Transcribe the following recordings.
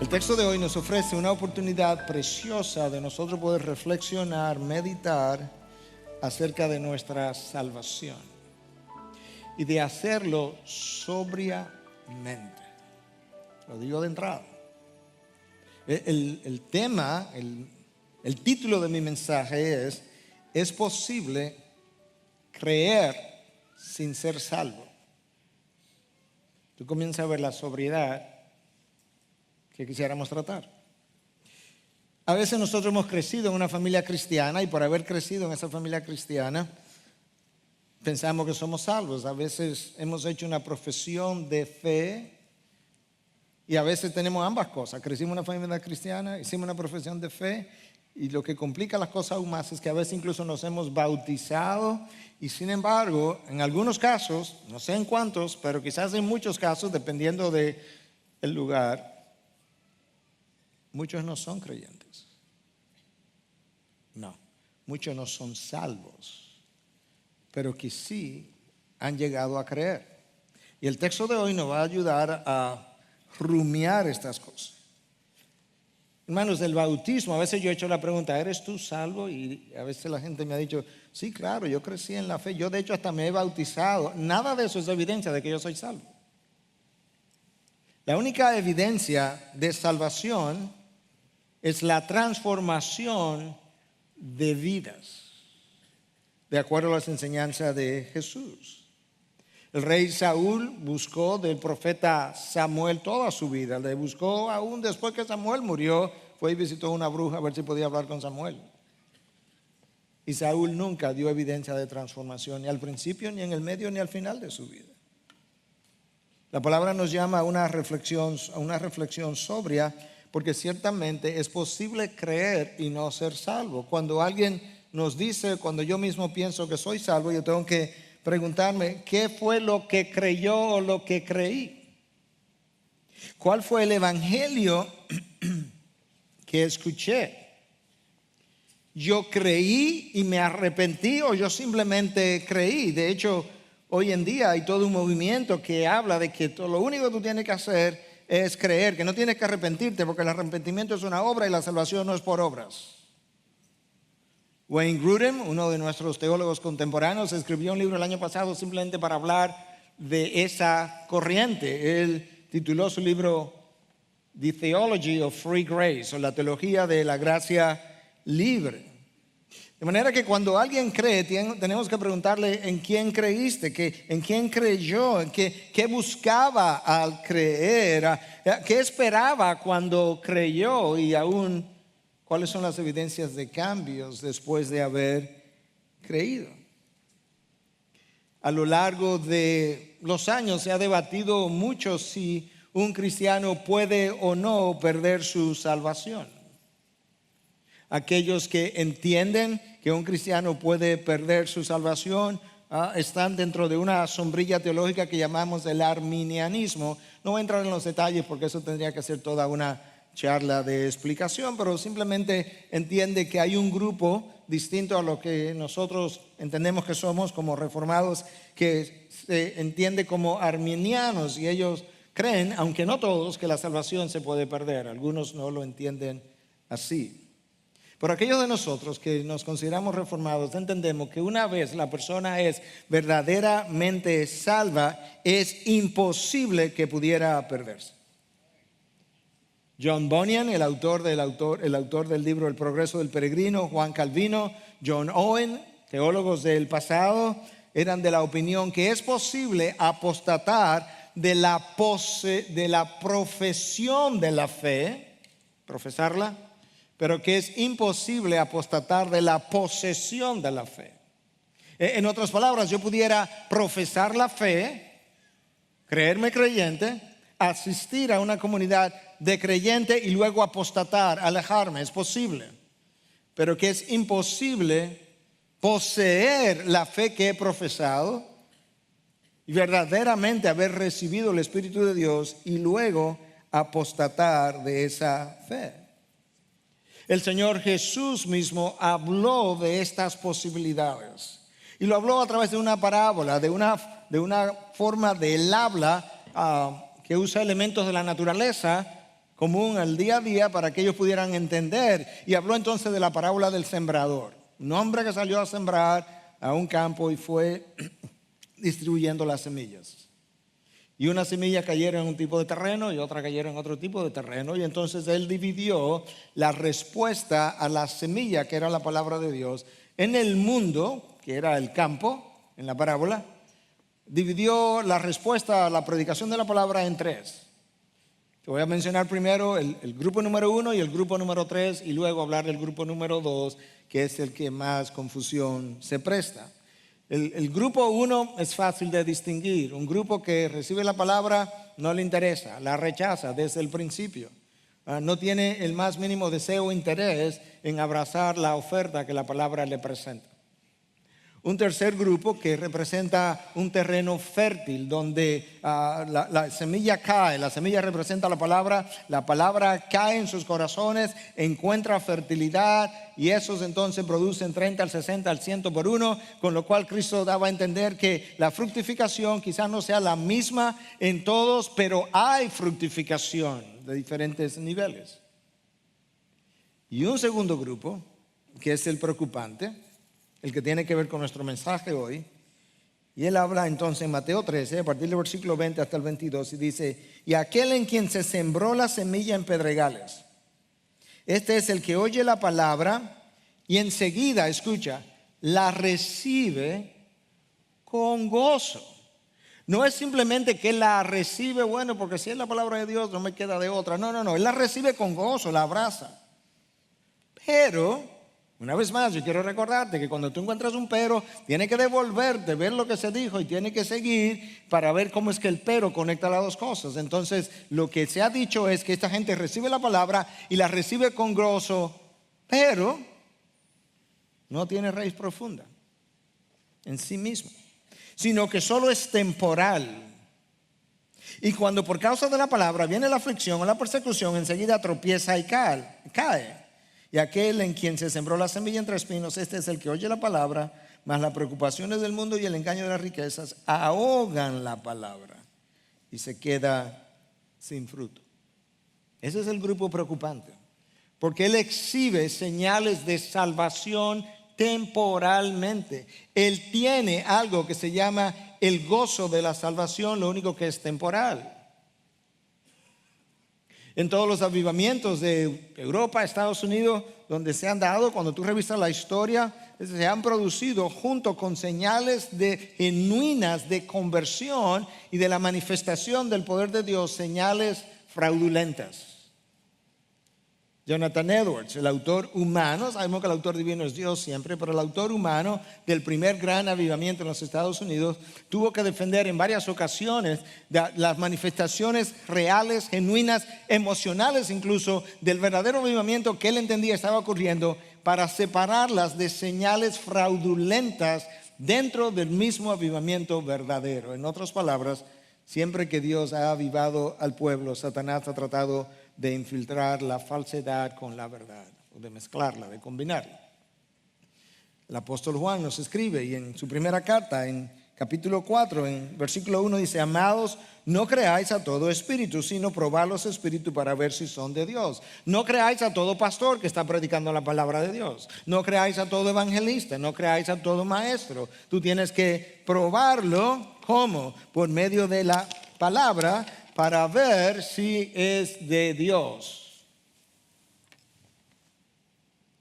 El texto de hoy nos ofrece una oportunidad preciosa de nosotros poder reflexionar, meditar acerca de nuestra salvación y de hacerlo sobriamente. Lo digo de entrada. El tema, el título de mi mensaje ¿es posible creer sin ser salvo? Tú comienzas a ver la sobriedad que quisiéramos tratar. A veces nosotros hemos crecido en una familia cristiana y por haber crecido en esa familia cristiana pensamos que somos salvos. A veces hemos hecho una profesión de fe y a veces tenemos ambas cosas. Crecimos en una familia cristiana, hicimos una profesión de fe y lo que complica las cosas aún más es que a veces incluso nos hemos bautizado y sin embargo, en algunos casos, no sé en cuántos, pero quizás en muchos casos, dependiendo del lugar, muchos no son creyentes. No, muchos no son salvos, pero que sí han llegado a creer. Y el texto de hoy nos va a ayudar a rumiar estas cosas. Hermanos, del bautismo, a veces yo he hecho la pregunta, ¿eres tú salvo? Y a veces la gente me ha dicho, sí, claro, yo crecí en la fe, yo de hecho hasta me he bautizado. Nada de eso es evidencia de que yo soy salvo. La única evidencia de salvación es la transformación de vidas, de acuerdo a las enseñanzas de Jesús. El rey Saúl buscó del profeta Samuel toda su vida. Le buscó aún después que Samuel murió. Fue y visitó a una bruja a ver si podía hablar con Samuel. Y Saúl nunca dio evidencia de transformación, ni al principio, ni en el medio, ni al final de su vida. La palabra nos llama a una reflexión sobria, porque ciertamente es posible creer y no ser salvo. Cuando alguien nos dice, cuando yo mismo pienso que soy salvo, yo tengo que preguntarme, ¿qué fue lo que creyó o lo que creí? ¿Cuál fue el evangelio que escuché? ¿Yo creí y me arrepentí o yo simplemente creí? De hecho, hoy en día hay todo un movimiento que habla de que lo único que tú tienes que hacer es creer, que no tienes que arrepentirte porque el arrepentimiento es una obra y la salvación no es por obras. Wayne Grudem, uno de nuestros teólogos contemporáneos, escribió un libro el año pasado simplemente para hablar de esa corriente. Él tituló su libro The Theology of Free Grace, o la teología de la gracia libre. De manera que cuando alguien cree, tenemos que preguntarle en quién creíste, en quién creyó, qué buscaba al creer, qué esperaba cuando creyó y aún cuáles son las evidencias de cambios después de haber creído. A lo largo de los años se ha debatido mucho si un cristiano puede o no perder su salvación. Aquellos que entienden que un cristiano puede perder su salvación están dentro de una sombrilla teológica que llamamos el arminianismo. No voy a entrar en los detalles porque eso tendría que ser toda una charla de explicación, pero simplemente entiende que hay un grupo distinto a lo que nosotros entendemos que somos como reformados, que se entiende como arminianos, y ellos creen, aunque no todos, que la salvación se puede perder. Algunos no lo entienden así. Pero aquellos de nosotros que nos consideramos reformados entendemos que una vez la persona es verdaderamente salva, es imposible que pudiera perderse. John Bunyan, el autor del libro El progreso del peregrino, Juan Calvino, John Owen, teólogos del pasado, eran de la opinión que es posible apostatar de la profesión de la fe, profesarla, pero que es imposible apostatar de la posesión de la fe. En otras palabras, yo pudiera profesar la fe, creerme creyente, asistir a una comunidad de creyente y luego apostatar, alejarme. Es posible, pero que es imposible poseer la fe que he profesado y verdaderamente haber recibido el Espíritu de Dios y luego apostatar de esa fe. El Señor Jesús mismo habló de estas posibilidades y lo habló a través de una parábola, de una forma del habla que usa elementos de la naturaleza común al día a día para que ellos pudieran entender. Y habló entonces de la parábola del sembrador. Un hombre que salió a sembrar a un campo y fue distribuyendo las semillas. Y una semilla cayeron en un tipo de terreno y otra cayeron en otro tipo de terreno. Y entonces él dividió la respuesta a la semilla, que era la palabra de Dios, en el mundo, que era el campo, en la parábola. Dividió la respuesta a la predicación de la palabra en tres. Te voy a mencionar primero el grupo número 1 y el grupo número 3 y luego hablar del grupo número 2, que es el que más confusión se presta. El grupo 1 es fácil de distinguir. Un grupo que recibe la palabra no le interesa, la rechaza desde el principio. No tiene el más mínimo deseo o interés en abrazar la oferta que la palabra le presenta. Un tercer grupo que representa un terreno fértil donde la semilla cae, la semilla representa la palabra cae en sus corazones, encuentra fertilidad y esos entonces producen 30, al 60, al 100 por uno, con lo cual Cristo daba a entender que la fructificación quizás no sea la misma en todos, pero hay fructificación de diferentes niveles. Y un segundo grupo, que es el preocupante, el que tiene que ver con nuestro mensaje hoy. Y él habla entonces en Mateo 13, a partir del versículo 20 hasta el 22, y dice: y aquel en quien se sembró la semilla en pedregales, este es el que oye la palabra y enseguida, escucha, la recibe con gozo. No es simplemente que él la recibe, bueno, porque si es la palabra de Dios no me queda de otra. No, él la recibe con gozo, la abraza. Pero una vez más, yo quiero recordarte que cuando tú encuentras un pero, tiene que devolverte, ver lo que se dijo y tiene que seguir para ver cómo es que el pero conecta las dos cosas. Entonces, lo que se ha dicho es que esta gente recibe la palabra y la recibe con gozo, pero no tiene raíz profunda en sí mismo, sino que solo es temporal. Y cuando por causa de la palabra viene la aflicción o la persecución, enseguida tropieza y cae. Y aquel en quien se sembró la semilla entre espinos, este es el que oye la palabra, mas las preocupaciones del mundo y el engaño de las riquezas ahogan la palabra y se queda sin fruto. Ese es el grupo preocupante, porque él exhibe señales de salvación temporalmente. Él tiene algo que se llama el gozo de la salvación, lo único que es temporal. En todos los avivamientos de Europa, Estados Unidos, donde se han dado, cuando tú revisas la historia, se han producido junto con señales genuinas de conversión y de la manifestación del poder de Dios, señales fraudulentas. Jonathan Edwards, el autor humano, sabemos que el autor divino es Dios siempre, pero el autor humano del primer gran avivamiento en los Estados Unidos tuvo que defender en varias ocasiones las manifestaciones reales, genuinas, emocionales incluso, del verdadero avivamiento que él entendía estaba ocurriendo, para separarlas de señales fraudulentas dentro del mismo avivamiento verdadero. En otras palabras, siempre que Dios ha avivado al pueblo, Satanás ha tratado de infiltrar la falsedad con la verdad, o de mezclarla, de combinarla. El apóstol Juan nos escribe, y en su primera carta, en capítulo 4, en versículo 1 dice: amados, no creáis a todo espíritu, sino probad los espíritus para ver si son de Dios. No creáis a todo pastor que está predicando la palabra de Dios. No creáis a todo evangelista, no creáis a todo maestro. Tú tienes que probarlo, ¿cómo? Por medio de la palabra, para ver si es de Dios.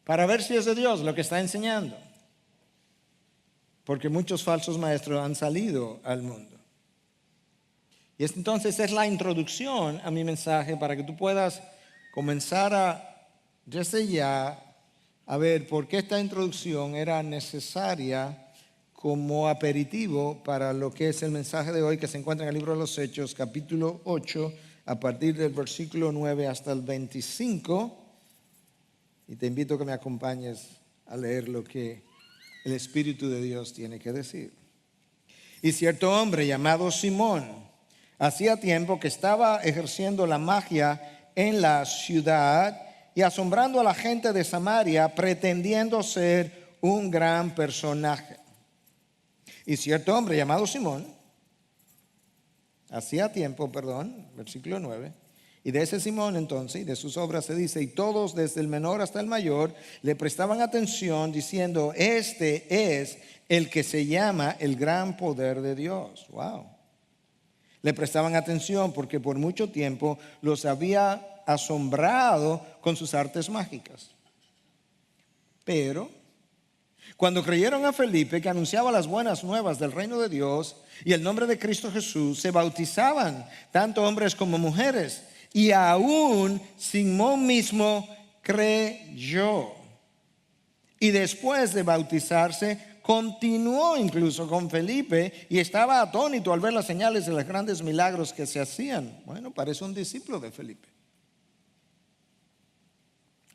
Para ver si es de Dios lo que está enseñando. Porque muchos falsos maestros han salido al mundo. Y entonces es la introducción a mi mensaje para que tú puedas comenzar desde ya a ver por qué esta introducción era necesaria como aperitivo para lo que es el mensaje de hoy, que se encuentra en el libro de los Hechos, capítulo 8, a partir del versículo 9 hasta el 25. Y te invito a que me acompañes a leer lo que el Espíritu de Dios tiene que decir. Y cierto hombre llamado Simón, hacía tiempo que estaba ejerciendo la magia en la ciudad y asombrando a la gente de Samaria, pretendiendo ser un gran personaje. Y cierto hombre llamado Simón, versículo 9, Y de ese Simón entonces, y de sus obras se dice, y todos desde el menor hasta el mayor le prestaban atención diciendo, este es el que se llama el gran poder de Dios. Wow. Le prestaban atención porque por mucho tiempo los había asombrado con sus artes mágicas. Pero cuando creyeron a Felipe, que anunciaba las buenas nuevas del reino de Dios y el nombre de Cristo Jesús, se bautizaban tanto hombres como mujeres. Y aún Simón mismo creyó. Y después de bautizarse, continuó incluso con Felipe y estaba atónito al ver las señales de los grandes milagros que se hacían. Bueno, parece un discípulo de Felipe.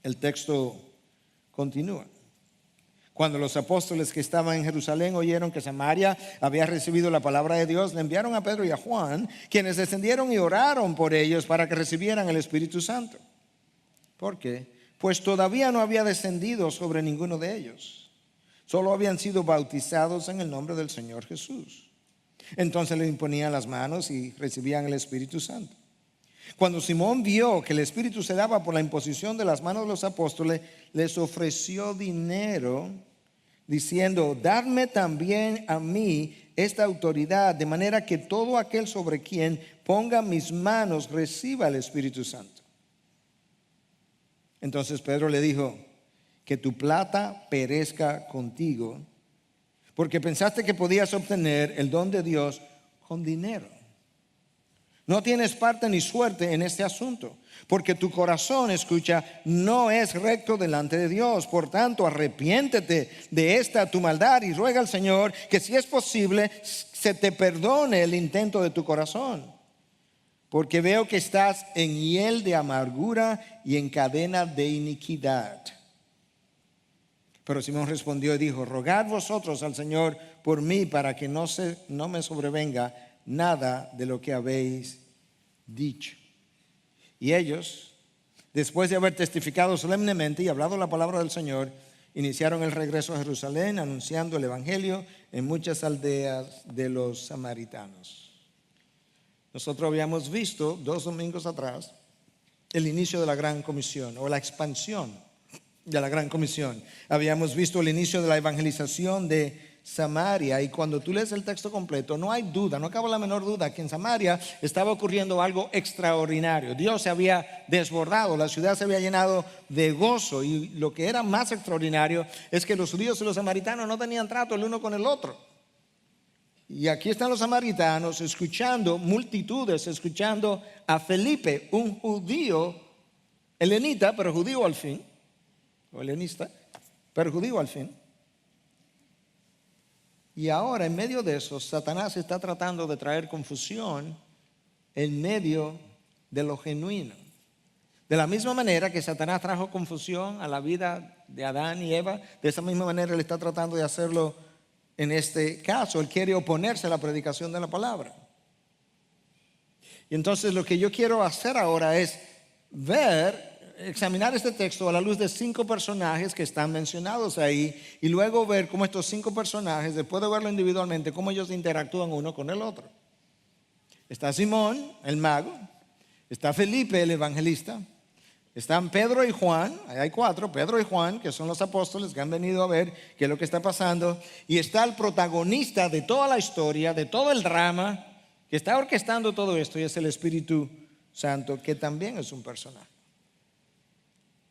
El texto continúa. Cuando los apóstoles que estaban en Jerusalén oyeron que Samaria había recibido la palabra de Dios, le enviaron a Pedro y a Juan, quienes descendieron y oraron por ellos para que recibieran el Espíritu Santo. ¿Por qué? Pues todavía no había descendido sobre ninguno de ellos. Solo habían sido bautizados en el nombre del Señor Jesús. Entonces le imponían las manos y recibían el Espíritu Santo. Cuando Simón vio que el Espíritu se daba por la imposición de las manos de los apóstoles, les ofreció dinero, diciendo, dadme también a mí esta autoridad, de manera que todo aquel sobre quien ponga mis manos reciba el Espíritu Santo. Entonces Pedro le dijo, que tu plata perezca contigo, porque pensaste que podías obtener el don de Dios con dinero. No tienes parte ni suerte en este asunto, porque tu corazón, escucha, no es recto delante de Dios. Por tanto, arrepiéntete de esta tu maldad y ruega al Señor que, si es posible, se te perdone el intento de tu corazón. Porque veo que estás en hiel de amargura y en cadena de iniquidad. Pero Simón respondió y dijo, rogad vosotros al Señor por mí para que no me sobrevenga nada de lo que habéis dicho. Y ellos, después de haber testificado solemnemente y hablado la palabra del Señor, iniciaron el regreso a Jerusalén, anunciando el evangelio en muchas aldeas de los samaritanos. Nosotros habíamos visto 2 domingos atrás el inicio de la Gran Comisión o la expansión de la Gran Comisión. Habíamos visto el inicio de la evangelización de Samaria, y cuando tú lees el texto completo no hay duda, no cabe la menor duda que en Samaria estaba ocurriendo algo extraordinario. Dios se había desbordado, la ciudad se había llenado de gozo, y lo que era más extraordinario es que los judíos y los samaritanos no tenían trato el uno con el otro. Y aquí están los samaritanos escuchando, multitudes escuchando a Felipe, un judío helenita, pero judío al fin, o helenista, pero judío al fin. Y ahora, en medio de eso, Satanás está tratando de traer confusión en medio de lo genuino. De la misma manera que Satanás trajo confusión a la vida de Adán y Eva, de esa misma manera él está tratando de hacerlo en este caso. Él quiere oponerse a la predicación de la palabra. Y entonces lo que yo quiero hacer ahora es examinar este texto a la luz de 5 personajes que están mencionados ahí, y luego ver cómo estos 5 personajes, después de verlo individualmente, cómo ellos interactúan uno con el otro. Está Simón, el mago, está Felipe, el evangelista, están Pedro y Juan, ahí hay 4, Pedro y Juan, que son los apóstoles que han venido a ver qué es lo que está pasando, y está el protagonista de toda la historia, de todo el drama, que está orquestando todo esto, y es el Espíritu Santo, que también es un personaje.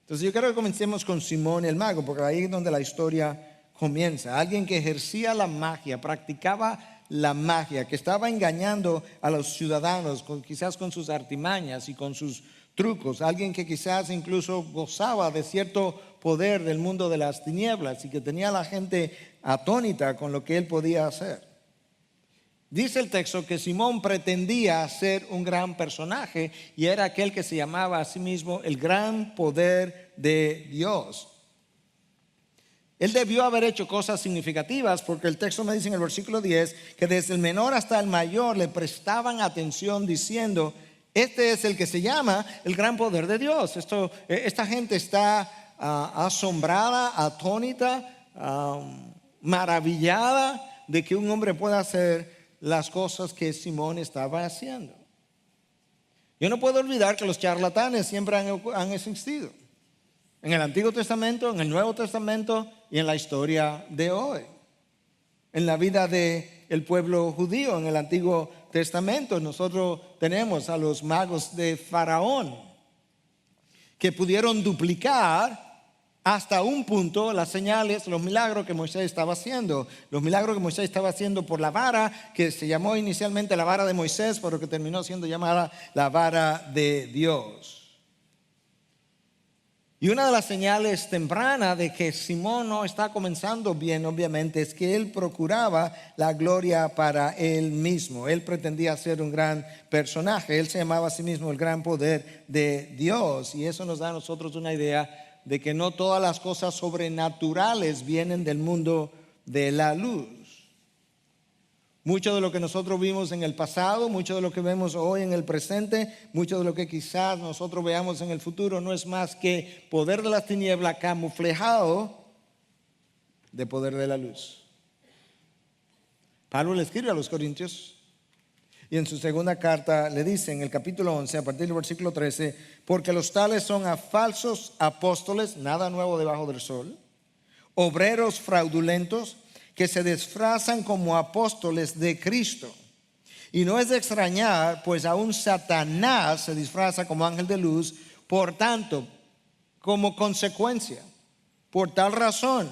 Entonces yo quiero que comencemos con Simón el mago, porque ahí es donde la historia comienza. Alguien que ejercía la magia, practicaba la magia, que estaba engañando a los ciudadanos, quizás con sus artimañas y con sus trucos. Alguien que quizás incluso gozaba de cierto poder del mundo de las tinieblas y que tenía a la gente atónita con lo que él podía hacer. Dice el texto que Simón pretendía ser un gran personaje, y era aquel que se llamaba a sí mismo el gran poder de Dios. Él debió haber hecho cosas significativas, porque el texto me dice en el versículo 10 que desde el menor hasta el mayor le prestaban atención diciendo, este es el que se llama el gran poder de Dios. Esta gente está asombrada, atónita, maravillada de que un hombre pueda hacer las cosas que Simón estaba haciendo. Yo no puedo olvidar que los charlatanes siempre han existido. En el Antiguo Testamento, en el Nuevo Testamento y en la historia de hoy. En la vida del pueblo judío, en el Antiguo Testamento, nosotros tenemos a los magos de Faraón que pudieron duplicar hasta un punto las señales, los milagros que Moisés estaba haciendo. Los milagros que Moisés estaba haciendo por la vara, que se llamó inicialmente la vara de Moisés, pero que terminó siendo llamada la vara de Dios. Y una de las señales tempranas de que Simón no está comenzando bien, obviamente, es que él procuraba la gloria para él mismo. Él pretendía ser un gran personaje. Él se llamaba a sí mismo el gran poder de Dios. Y eso nos da a nosotros una idea de que no todas las cosas sobrenaturales vienen del mundo de la luz. Mucho de lo que nosotros vimos en el pasado, mucho de lo que vemos hoy en el presente, mucho de lo que quizás nosotros veamos en el futuro no es más que poder de las tinieblas camuflado de poder de la luz. Pablo le escribe a los Corintios y en su segunda carta le dice en el capítulo 11, a partir del versículo 13, porque los tales son a falsos apóstoles, nada nuevo debajo del sol, obreros fraudulentos, que se disfrazan como apóstoles de Cristo. Y no es de extrañar, pues aún Satanás se disfraza como ángel de luz. Por tanto, como consecuencia, por tal razón,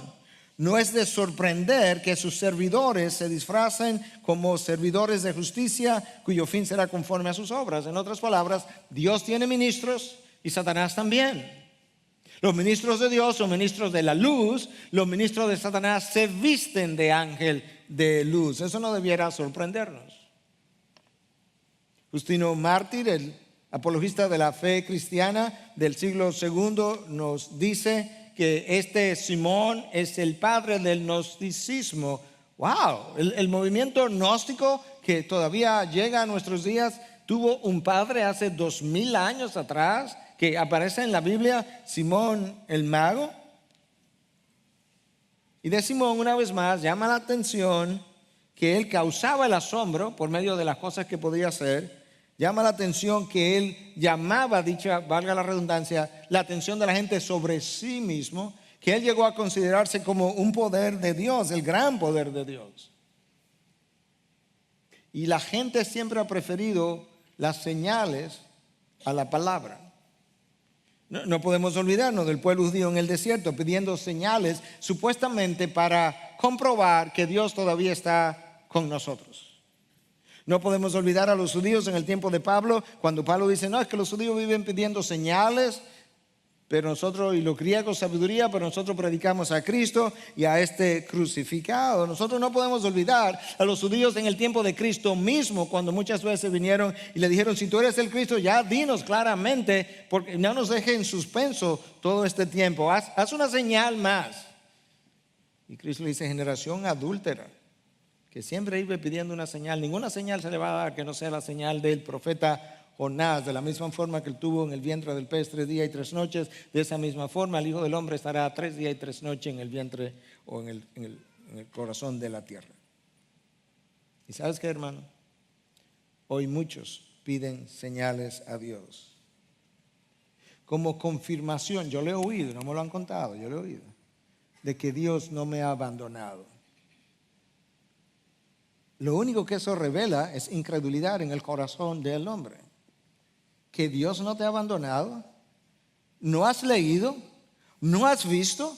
no es de sorprender que sus servidores se disfracen como servidores de justicia, cuyo fin será conforme a sus obras. En otras palabras, Dios tiene ministros y Satanás también. Los ministros de Dios son ministros de la luz, los ministros de Satanás se visten de ángel de luz. Eso no debiera sorprendernos. Justino Mártir, el apologista de la fe cristiana del siglo II, nos dice que este Simón es el padre del gnosticismo. ¡Wow! El movimiento gnóstico que todavía llega a nuestros días tuvo un padre hace 2000 años atrás, que aparece en la Biblia, Simón el mago. Y de Simón, una vez más, llama la atención que él causaba el asombro por medio de las cosas que podía hacer. Llama la atención que él llamaba, dicha, valga la redundancia, la atención de la gente sobre sí mismo, que él llegó a considerarse como un poder de Dios, el gran poder de Dios. Y la gente siempre ha preferido las señales a la palabra. No podemos olvidarnos del pueblo judío en el desierto pidiendo señales supuestamente para comprobar que Dios todavía está con nosotros. No podemos olvidar a los judíos en el tiempo de Pablo, cuando Pablo dice, no, es que los judíos viven pidiendo señales, pero nosotros, y los griegos sabiduría, pero nosotros predicamos a Cristo y a este crucificado. Nosotros no podemos olvidar a los judíos en el tiempo de Cristo mismo, cuando muchas veces vinieron y le dijeron, si tú eres el Cristo, ya dinos claramente, porque no nos deje en suspenso todo este tiempo. Haz una señal más. Y Cristo le dice, generación adúltera, que siempre iba pidiendo una señal. Ninguna señal se le va a dar que no sea la señal del profeta Jonás. De la misma forma que él tuvo en el vientre del pez 3 días y 3 noches, de esa misma forma el Hijo del Hombre estará 3 días y 3 noches en el vientre o en el corazón de la tierra. ¿Y sabes qué, hermano? Hoy muchos piden señales a Dios como confirmación. Yo lo he oído, no me lo han contado, yo lo he oído, de que Dios no me ha abandonado. Lo único que eso revela es incredulidad en el corazón del hombre. Que Dios no te ha abandonado, no has leído, no has visto,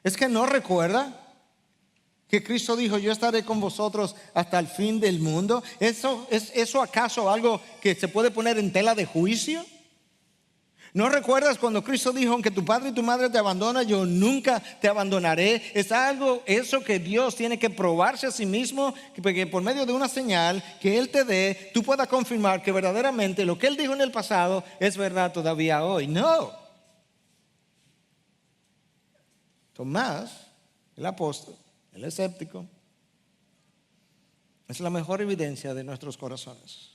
es que no recuerda que Cristo dijo, yo estaré con vosotros hasta el fin del mundo. ¿Es eso acaso algo que se puede poner en tela de juicio? ¿No recuerdas cuando Cristo dijo, aunque tu padre y tu madre te abandonan, yo nunca te abandonaré? Es algo eso que Dios tiene que probarse a sí mismo, que por medio de una señal que Él te dé, tú puedas confirmar que verdaderamente lo que Él dijo en el pasado es verdad todavía hoy. No. Tomás, el apóstol, el escéptico, es la mejor evidencia de nuestros corazones.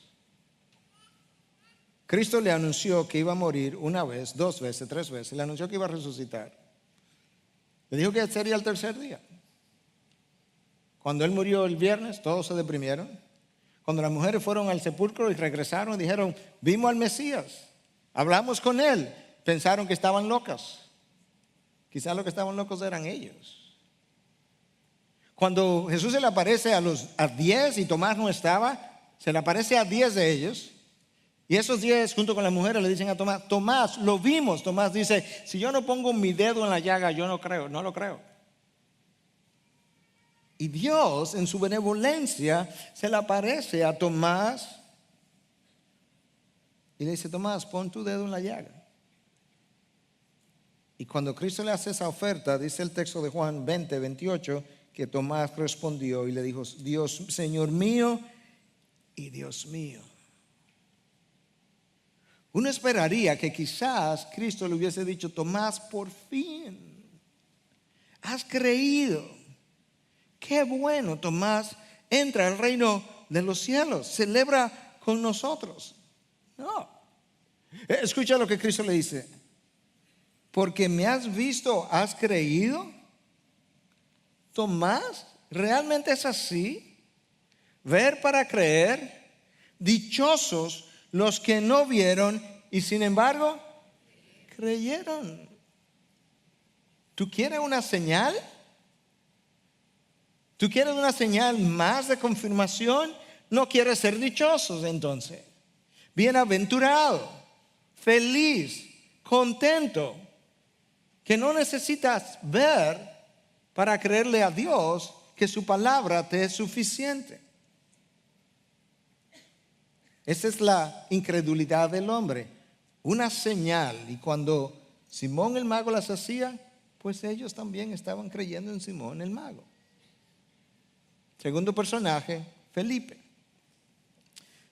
Cristo le anunció que iba a morir una vez, 2 veces, 3 veces. Le anunció que iba a resucitar. Le dijo que sería el tercer día. Cuando él murió el viernes, todos se deprimieron. Cuando las mujeres fueron al sepulcro y regresaron y dijeron, vimos al Mesías, hablamos con él, pensaron que estaban locas. Quizás los que estaban locos eran ellos. Cuando Jesús se le aparece a 10 y Tomás no estaba, se le aparece a 10 de ellos. Y esos 10 junto con las mujeres le dicen a Tomás, Tomás, lo vimos. Tomás dice, si yo no pongo mi dedo en la llaga, yo no creo, no lo creo. Y Dios en su benevolencia se le aparece a Tomás y le dice, Tomás, pon tu dedo en la llaga. Y cuando Cristo le hace esa oferta, dice el texto de Juan 20, 28, que Tomás respondió y le dijo, Dios, Señor mío y Dios mío. Uno esperaría que quizás Cristo le hubiese dicho, Tomás, por fin, has creído. Qué bueno, Tomás, entra al reino de los cielos, celebra con nosotros. No, escucha lo que Cristo le dice. Porque me has visto, has creído. Tomás, ¿realmente es así? Ver para creer. Dichosos los que no vieron y sin embargo creyeron. ¿Tú quieres una señal? ¿Tú quieres una señal más de confirmación? No quieres ser dichosos entonces. Bienaventurado, feliz, contento. Que no necesitas ver para creerle a Dios que su palabra te es suficiente. Esa es la incredulidad del hombre. Una señal. Y cuando Simón el mago las hacía, pues ellos también estaban creyendo en Simón el mago. Segundo personaje, Felipe.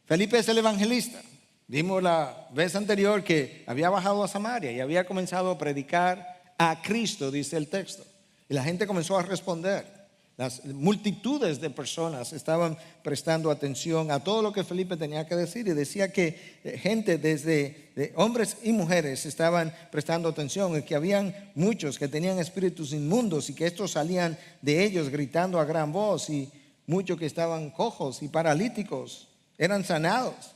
Felipe es el evangelista. Vimos la vez anterior que había bajado a Samaria y había comenzado a predicar a Cristo, dice el texto. Y la gente comenzó a responder. Las multitudes de personas estaban prestando atención a todo lo que Felipe tenía que decir. Y decía que gente desde hombres y mujeres estaban prestando atención. Y que habían muchos que tenían espíritus inmundos y que estos salían de ellos gritando a gran voz. Y muchos que estaban cojos y paralíticos eran sanados.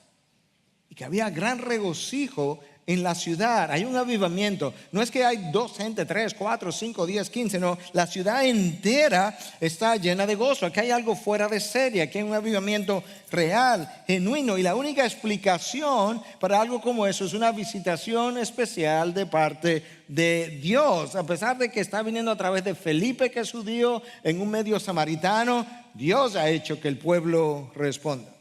Y que había gran regocijo en la ciudad. Hay un avivamiento. No es que hay 2 gente, 3, 4, 5, 10, 15. No, la ciudad entera está llena de gozo. Aquí hay algo fuera de serie. Aquí hay un avivamiento real, genuino. Y la única explicación para algo como eso es una visitación especial de parte de Dios. A pesar de que está viniendo a través de Felipe, que es judío, en un medio samaritano, Dios ha hecho que el pueblo responda.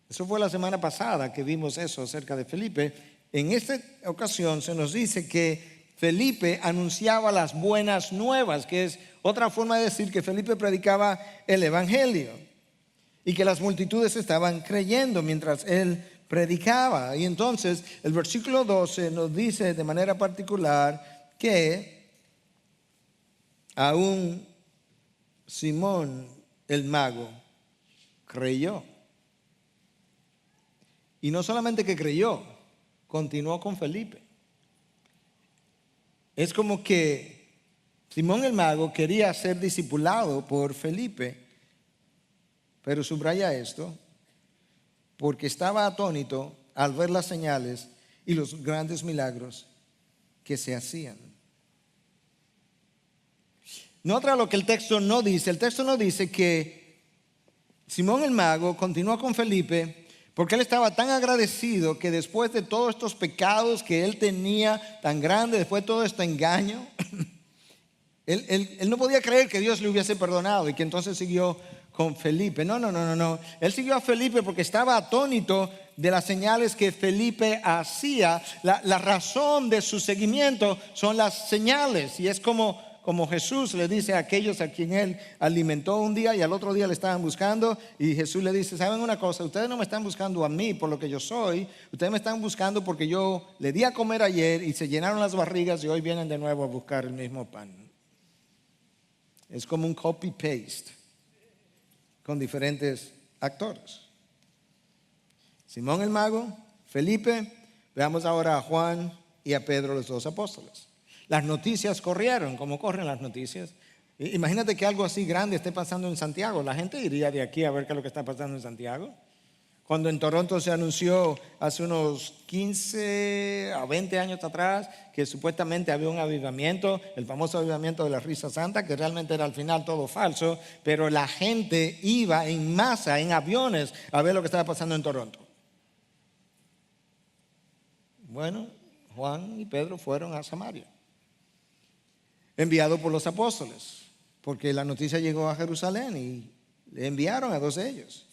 Eso fue la semana pasada que vimos eso acerca de Felipe. En esta ocasión se nos dice que Felipe anunciaba las buenas nuevas, que es otra forma de decir que Felipe predicaba el evangelio y que las multitudes estaban creyendo mientras él predicaba. Y entonces el versículo 12 nos dice de manera particular que aún Simón el mago creyó. Y no solamente que creyó, continuó con Felipe. Es como que Simón el mago quería ser discipulado por Felipe, pero subraya esto, porque estaba atónito al ver las señales y los grandes milagros que se hacían. Nota lo que el texto no dice. El texto no dice que Simón el mago continuó con Felipe porque él estaba tan agradecido que después de todos estos pecados que él tenía tan grandes, después de todo este engaño, él no podía creer que Dios le hubiese perdonado y que entonces siguió con Felipe. No. Él siguió a Felipe porque estaba atónito de las señales que Felipe hacía. La razón de su seguimiento son las señales. Y es como Jesús le dice a aquellos a quien él alimentó un día y al otro día le estaban buscando. Y Jesús le dice, ¿saben una cosa? Ustedes no me están buscando a mí por lo que yo soy. Ustedes me están buscando porque yo le di a comer ayer y se llenaron las barrigas y hoy vienen de nuevo a buscar el mismo pan. Es como un copy-paste con diferentes actores. Simón el mago, Felipe, veamos ahora a Juan y a Pedro, los 2 apóstoles. Las noticias corrieron, como corren las noticias. Imagínate que algo así grande esté pasando en Santiago. La gente iría de aquí a ver qué es lo que está pasando en Santiago. Cuando en Toronto se anunció hace unos 15 a 20 años atrás que supuestamente había un avivamiento, el famoso avivamiento de la risa santa, que realmente era al final todo falso, pero la gente iba en masa, en aviones, a ver lo que estaba pasando en Toronto. Bueno, Juan y Pedro fueron a Samaria, enviados por los apóstoles, porque la noticia llegó a Jerusalén y le enviaron a 2 de ellos.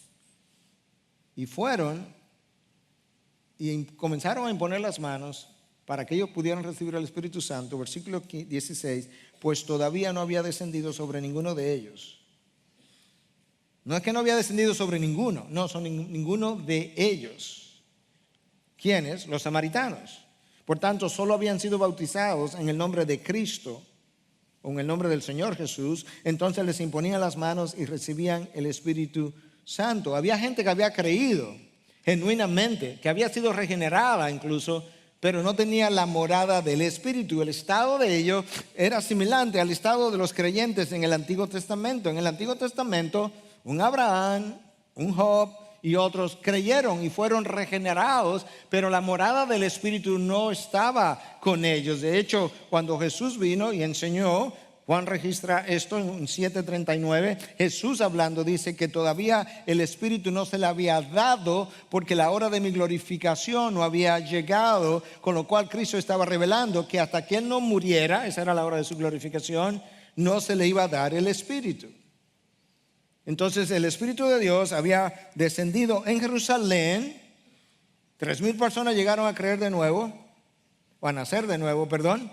Y fueron y comenzaron a imponer las manos para que ellos pudieran recibir el Espíritu Santo. Versículo 16, pues todavía no había descendido sobre ninguno de ellos. No es que no había descendido sobre ninguno, no, son ninguno de ellos. ¿Quiénes? Los samaritanos. Por tanto, solo habían sido bautizados en el nombre de Cristo o en el nombre del Señor Jesús. Entonces les imponían las manos y recibían el Espíritu Santo. Había gente que había creído genuinamente, que había sido regenerada incluso, pero no tenía la morada del Espíritu. El estado de ellos era similar al estado de los creyentes en el Antiguo Testamento. En el Antiguo Testamento, un Abraham, un Job y otros creyeron y fueron regenerados, pero la morada del Espíritu no estaba con ellos. De hecho, cuando Jesús vino y enseñó, Juan registra esto en 7:39, Jesús hablando dice que todavía el Espíritu no se le había dado porque la hora de mi glorificación no había llegado, con lo cual Cristo estaba revelando que hasta que Él no muriera, esa era la hora de su glorificación, no se le iba a dar el Espíritu. Entonces el Espíritu de Dios había descendido en Jerusalén, 3,000 personas llegaron a creer de nuevo, o a nacer de nuevo, perdón.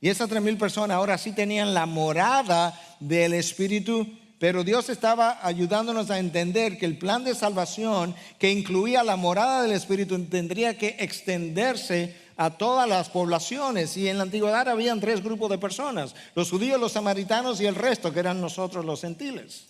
Y esas 3,000 personas ahora sí tenían la morada del Espíritu, pero Dios estaba ayudándonos a entender que el plan de salvación que incluía la morada del Espíritu tendría que extenderse a todas las poblaciones. Y en la antigüedad habían 3 grupos de personas: los judíos, los samaritanos y el resto, que eran nosotros los gentiles.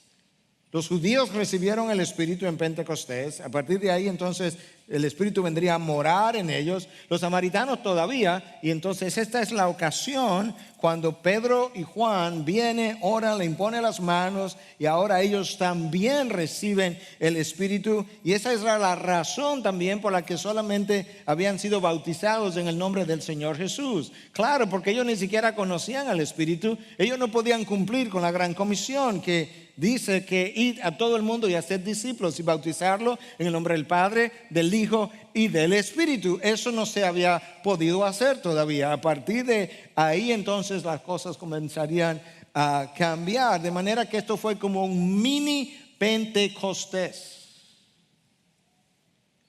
Los judíos recibieron el Espíritu en Pentecostés. A partir de ahí entonces el Espíritu vendría a morar en ellos. Los samaritanos todavía. Y entonces esta es la ocasión cuando Pedro y Juan vienen, oran, le imponen las manos y ahora ellos también reciben el Espíritu. Y esa es la razón también por la que solamente habían sido bautizados en el nombre del Señor Jesús. Claro, porque ellos ni siquiera conocían al Espíritu. Ellos no podían cumplir con la gran comisión que dice que id a todo el mundo y hacer discípulos y bautizarlo en el nombre del Padre, del Hijo y del Espíritu. Eso no se había podido hacer todavía. A partir de ahí entonces las cosas comenzarían a cambiar, de manera que esto fue como un mini Pentecostés.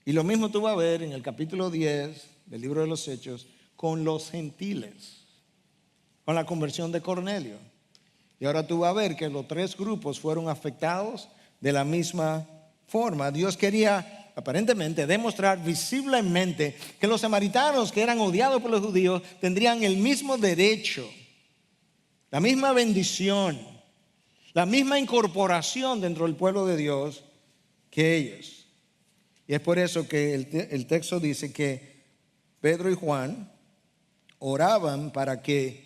Y lo mismo tú vas a ver en el capítulo 10 del libro de los Hechos con los gentiles, con la conversión de Cornelio. Y ahora tú vas a ver que los 3 grupos fueron afectados de la misma forma. Dios quería aparentemente demostrar visiblemente que los samaritanos, que eran odiados por los judíos, tendrían el mismo derecho, la misma bendición, la misma incorporación dentro del pueblo de Dios que ellos. Y es por eso que el texto dice que Pedro y Juan oraban para que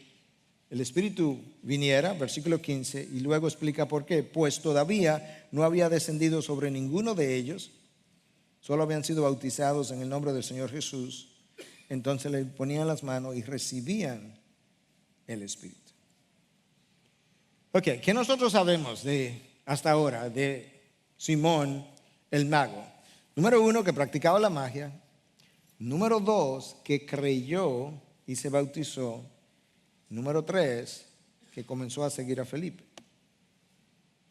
el Espíritu viniera, versículo 15, y luego explica por qué. Pues todavía no había descendido sobre ninguno de ellos, solo habían sido bautizados en el nombre del Señor Jesús. Entonces le ponían las manos y recibían el Espíritu. Ok, ¿qué nosotros sabemos hasta ahora de Simón el mago? Número 1, que practicaba la magia. Número 2, que creyó y se bautizó. Número 3, que comenzó a seguir a Felipe.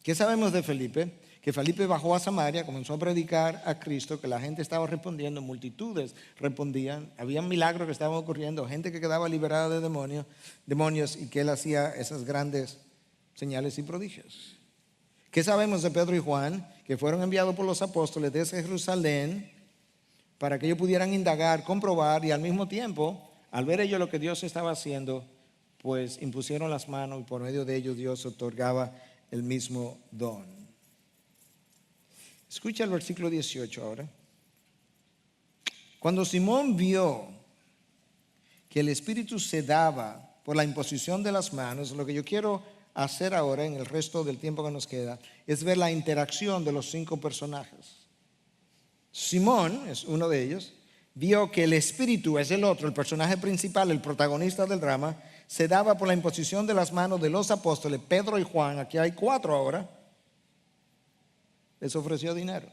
¿Qué sabemos de Felipe? Que Felipe bajó a Samaria, comenzó a predicar a Cristo, que la gente estaba respondiendo, multitudes respondían, había milagros que estaban ocurriendo, gente que quedaba liberada de demonios y que él hacía esas grandes señales y prodigios. ¿Qué sabemos de Pedro y Juan? Que fueron enviados por los apóstoles desde Jerusalén para que ellos pudieran indagar, comprobar y al mismo tiempo, al ver ellos lo que Dios estaba haciendo, pues impusieron las manos y por medio de ellos Dios otorgaba el mismo don. Escucha el versículo 18 ahora. Cuando Simón vio que el Espíritu se daba por la imposición de las manos, lo que yo quiero hacer ahora en el resto del tiempo que nos queda es ver la interacción de los 5 personajes. Simón es uno de ellos. Vio que el espíritu es el otro, el personaje principal, el protagonista del drama, se daba por la imposición de las manos de los apóstoles, Pedro y Juan. Aquí hay 4 ahora. Les ofreció dinero,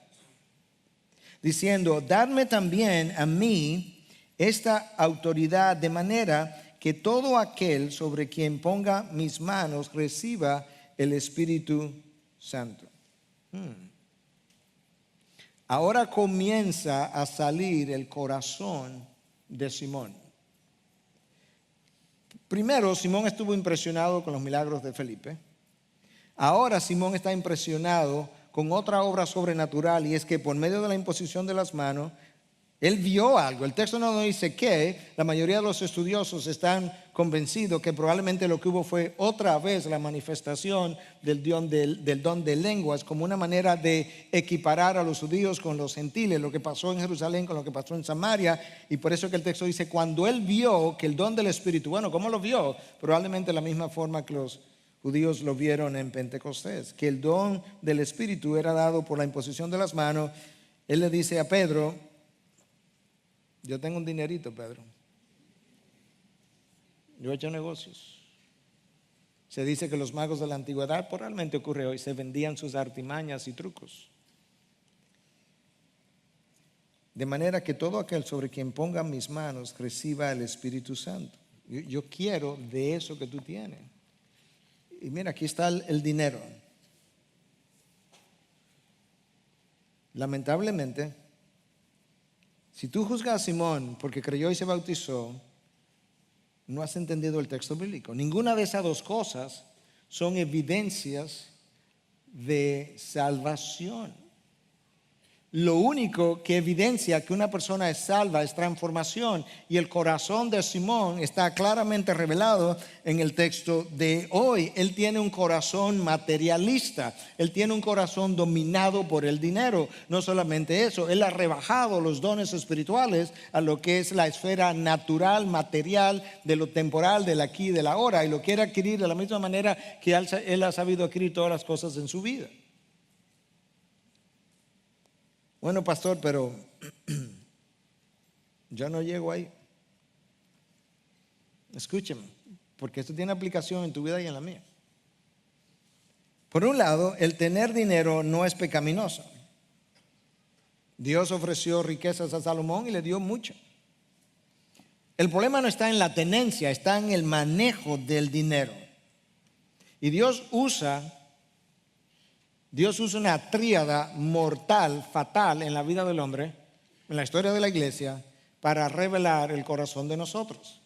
diciendo: dadme también a mí esta autoridad, de manera que todo aquel sobre quien ponga mis manos reciba el Espíritu Santo. Ahora comienza a salir el corazón de Simón. Primero, Simón estuvo impresionado con los milagros de Felipe. Ahora Simón está impresionado con otra obra sobrenatural, y es que por medio de la imposición de las manos, él vio algo. El texto no nos dice qué. La mayoría de los estudiosos están convencidos que probablemente lo que hubo fue otra vez la manifestación del don de lenguas, como una manera de equiparar a los judíos con los gentiles, lo que pasó en Jerusalén con lo que pasó en Samaria. Y por eso que el texto dice: cuando él vio que el don del Espíritu, bueno, ¿cómo lo vio? Probablemente de la misma forma que los judíos lo vieron en Pentecostés, que el don del Espíritu era dado por la imposición de las manos. Él le dice a Pedro: yo tengo un dinerito, Pedro. Yo he hecho negocios. Se dice que los magos de la antigüedad, probablemente ocurre hoy, se vendían sus artimañas y trucos. De manera que todo aquel sobre quien ponga mis manos reciba el Espíritu Santo. Yo quiero de eso que tú tienes. Y mira, aquí está el dinero. Lamentablemente, si tú juzgas a Simón porque creyó y se bautizó, no has entendido el texto bíblico. Ninguna de esas 2 cosas son evidencias de salvación. Lo único que evidencia que una persona es salva es transformación, y el corazón de Simón está claramente revelado en el texto de hoy. Él tiene un corazón materialista, él tiene un corazón dominado por el dinero. No solamente eso, él ha rebajado los dones espirituales a lo que es la esfera natural, material, de lo temporal, del aquí y del ahora, y lo quiere adquirir de la misma manera que él ha sabido adquirir todas las cosas en su vida. Bueno, pastor, pero yo no llego ahí. Escúcheme, porque esto tiene aplicación en tu vida y en la mía. Por un lado, el tener dinero no es pecaminoso. Dios ofreció riquezas a Salomón y le dio mucho. El problema no está en la tenencia, está en el manejo del dinero. Y Dios usa una tríada mortal, fatal en la vida del hombre, en la historia de la iglesia, para revelar el corazón de nosotros.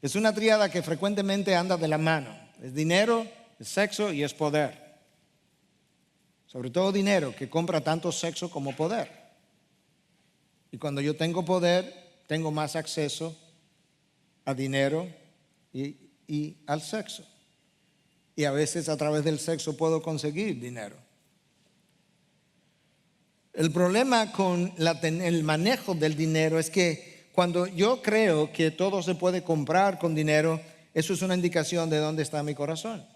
Es una tríada que frecuentemente anda de la mano. Es dinero, es sexo y es poder. Sobre todo dinero, que compra tanto sexo como poder. Y cuando yo tengo poder, tengo más acceso a dinero y al sexo. Y a veces a través del sexo puedo conseguir dinero. El problema con el manejo del dinero es que cuando yo creo que todo se puede comprar con dinero, eso es una indicación de dónde está mi corazón.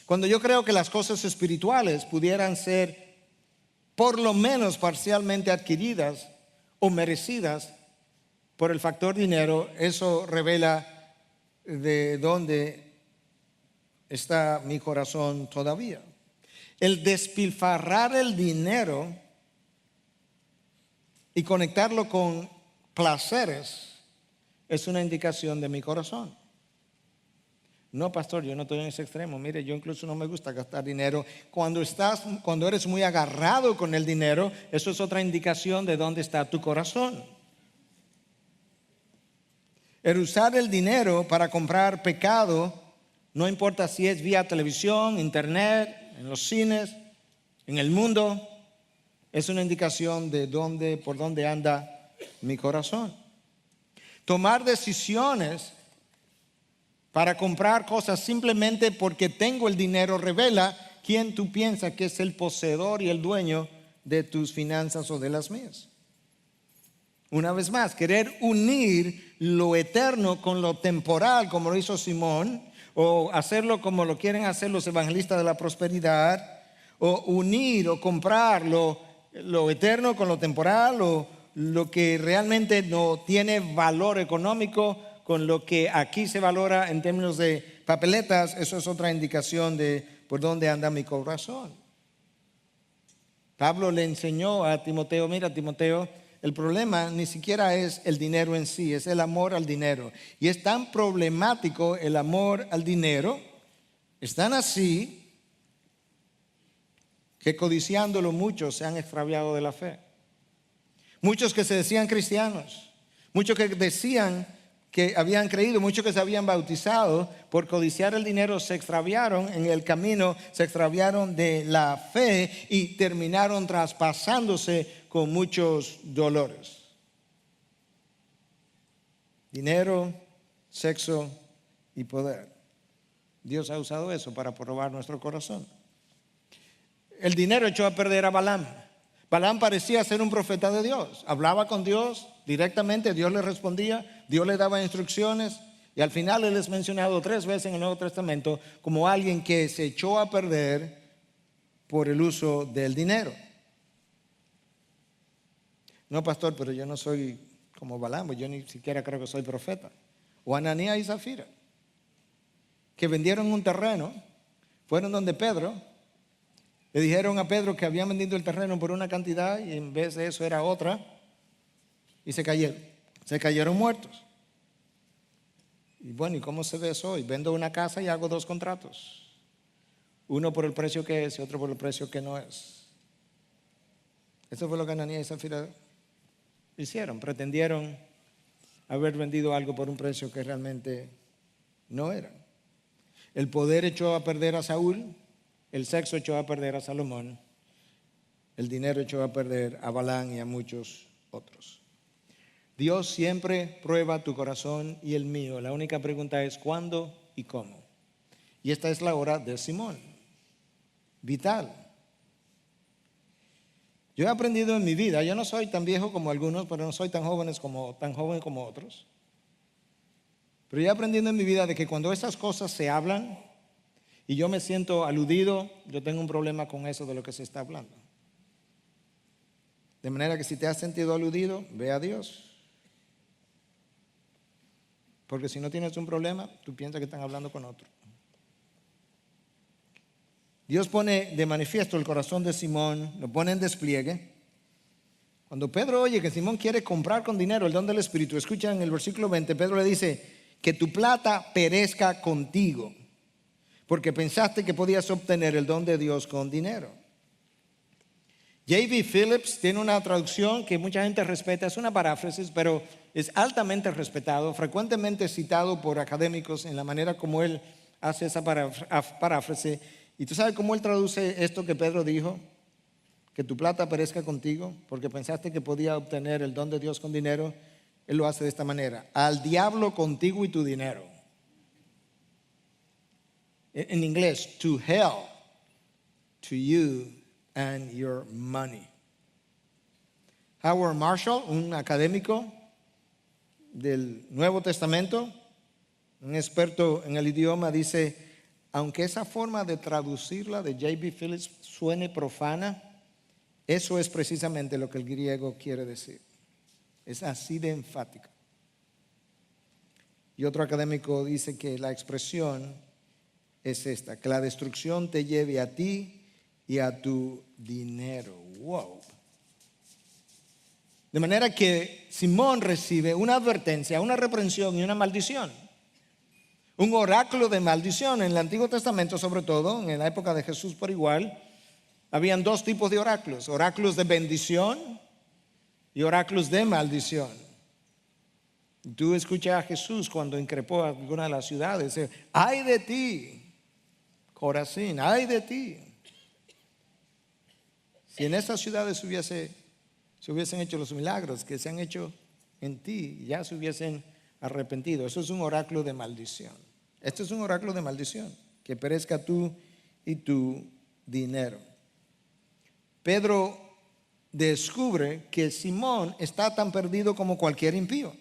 Cuando yo creo que las cosas espirituales pudieran ser por lo menos parcialmente adquiridas o merecidas por el factor dinero, eso revela de dónde está mi corazón todavía. El despilfarrar el dinero y conectarlo con placeres es una indicación de mi corazón. No, pastor, yo no estoy en ese extremo. Mire, yo incluso no me gusta gastar dinero. Cuando eres muy agarrado con el dinero, eso es otra indicación de dónde está tu corazón. El usar el dinero para comprar pecado, no importa si es vía televisión, internet, en los cines, en el mundo, es una indicación de por dónde anda mi corazón. Tomar decisiones para comprar cosas simplemente porque tengo el dinero revela quién tú piensas que es el poseedor y el dueño de tus finanzas o de las mías. Una vez más, querer unir lo eterno con lo temporal, como lo hizo Simón, o hacerlo como lo quieren hacer los evangelistas de la prosperidad, o unir o comprar lo eterno con lo temporal, o lo que realmente no tiene valor económico con lo que aquí se valora en términos de papeletas. Eso es otra indicación de por dónde anda mi corazón. Pablo le enseñó a Timoteo, mira Timoteo, el problema ni siquiera es el dinero en sí, es el amor al dinero. Y es tan problemático el amor al dinero, es tan así, que codiciándolo muchos se han extraviado de la fe. Muchos que se decían cristianos, muchos que decían que habían creído, muchos que se habían bautizado, por codiciar el dinero se extraviaron en el camino, se extraviaron de la fe y terminaron traspasándose con muchos dolores. Dinero, sexo y poder. Dios ha usado eso para probar nuestro corazón. El dinero echó a perder a Balaam. Balaam parecía ser un profeta de Dios. Hablaba con Dios directamente, Dios le respondía, Dios le daba instrucciones. Y al final él es mencionado 3 veces en el Nuevo Testamento como alguien que se echó a perder por el uso del dinero. No, pastor, pero yo no soy como Balaam, yo ni siquiera creo que soy profeta. O Ananías y Zafira, que vendieron un terreno, fueron donde Pedro, le dijeron a Pedro que habían vendido el terreno por una cantidad y en vez de eso era otra, y se cayeron muertos. Y bueno, ¿y cómo se ve eso hoy? Vendo una casa y hago 2 contratos, uno por el precio que es y otro por el precio que no es. Eso fue lo que Ananías y Zafira hicieron. Pretendieron haber vendido algo por un precio que realmente no era. El poder echó a perder a Saúl, el sexo echó a perder a Salomón, el dinero echó a perder a Balaam y a muchos otros. Dios siempre prueba tu corazón y el mío. La única pregunta es ¿cuándo y cómo? Y esta es la hora de Simón, vital. Yo he aprendido en mi vida, yo no soy tan viejo como algunos, pero no soy tan joven como otros. Pero yo he aprendido en mi vida de que cuando esas cosas se hablan y yo me siento aludido, yo tengo un problema con eso de lo que se está hablando. De manera que si te has sentido aludido, ve a Dios. Porque si no tienes un problema, tú piensas que están hablando con otro. Dios pone de manifiesto el corazón de Simón, lo pone en despliegue. Cuando Pedro oye que Simón quiere comprar con dinero el don del Espíritu, escucha en el versículo 20, Pedro le dice, que tu plata perezca contigo, porque pensaste que podías obtener el don de Dios con dinero. J.B. Phillips tiene una traducción que mucha gente respeta, es una paráfrasis, pero es altamente respetado, frecuentemente citado por académicos en la manera como él hace esa paráfrasis. ¿Y tú sabes cómo él traduce esto que Pedro dijo? Que tu plata perezca contigo, porque pensaste que podía obtener el don de Dios con dinero. Él lo hace de esta manera: al diablo contigo y tu dinero. En inglés, to hell, to you and your money. Howard Marshall, un académico del Nuevo Testamento, un experto en el idioma, dice, aunque esa forma de traducirla de J.B. Phillips suene profana, eso es precisamente lo que el griego quiere decir. Es así de enfático. Y otro académico dice que la expresión es esta, que la destrucción te lleve a ti y a tu dinero. Wow. De manera que Simón recibe una advertencia, una reprensión y una maldición. Un oráculo de maldición. En el Antiguo Testamento, sobre todo, en la época de Jesús por igual, habían 2 tipos de oráculos. Oráculos de bendición y oráculos de maldición. Tú escuchas a Jesús cuando increpó a alguna de las ciudades, dice, ay de ti, Corazín, ay de ti. Si en esas ciudades se hubiesen hecho los milagros que se han hecho en ti, ya se hubiesen arrepentido. Eso es un oráculo de maldición. Esto es un oráculo de maldición, que perezca tú y tu dinero. Pedro descubre que Simón está tan perdido como cualquier impío.